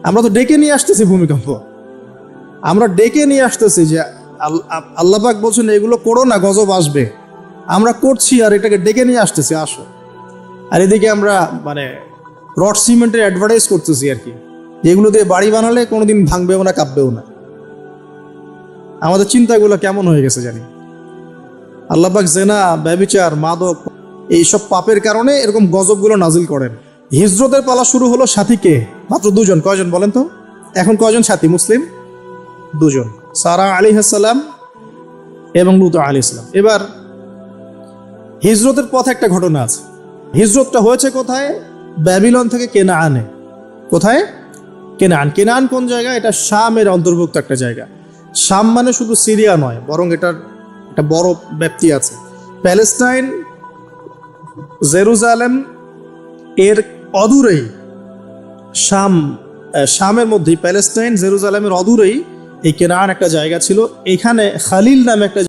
আমরা তো ডেকে নিয়ে আসতেছি ভূমিকম্প, আমরা ডেকে নিয়ে আসতেছি যে আল্লাহ পাক বলছেন এগুলো করো না, গজব আসবে, আমরা করছি আর এটাকে ডেকে নিয়ে আসতেছি আসো। আর এদিকে আমরা মানে রড সিমেন্টের অ্যাডভার্টাইজ করতেছি আর কি, যেগুলো দিয়ে বাড়ি বানালে কোনোদিন ভাঙবেও না, কাঁপবেও না। আমাদের চিন্তাগুলো কেমন হয়ে গেছে জানি। আল্লাহ পাক জেনা, ব্যভিচার, মাদক এইসব পাপের কারণে এরকম গজবগুলো নাজিল করেন। হিজরতের পালা শুরু হলো, সাথীকে মাত্র দুজন। কয়জন বলেন তো? এখন কয়জন সাথী মুসলিম? দুজন, সারা আলাইহিস সালাম এবং লূত আলাইহিস সালাম। এবার হিজরতের পথে একটা ঘটনা আছে। হিজরতটা হয়েছে কোথায়? ব্যাবিলন থেকে কেনাআনে। কোথায়? কেনাআন। কেনাআন কোন জায়গা? এটা শামের অন্তর্ভুক্ত একটা জায়গা। শাম মানে শুধু সিরিয়া নয়, বরং এটার একটা বড় ব্যাপ্তি আছে। প্যালেস্টাইন, জেরুজালেম এর অদূরেই শামের মধ্যেই, প্যালেস্টাইন জেরুজালেমের অদূরেই এই কেনাআন একটা জায়গা ছিল। এখানে খালিল নামে একটা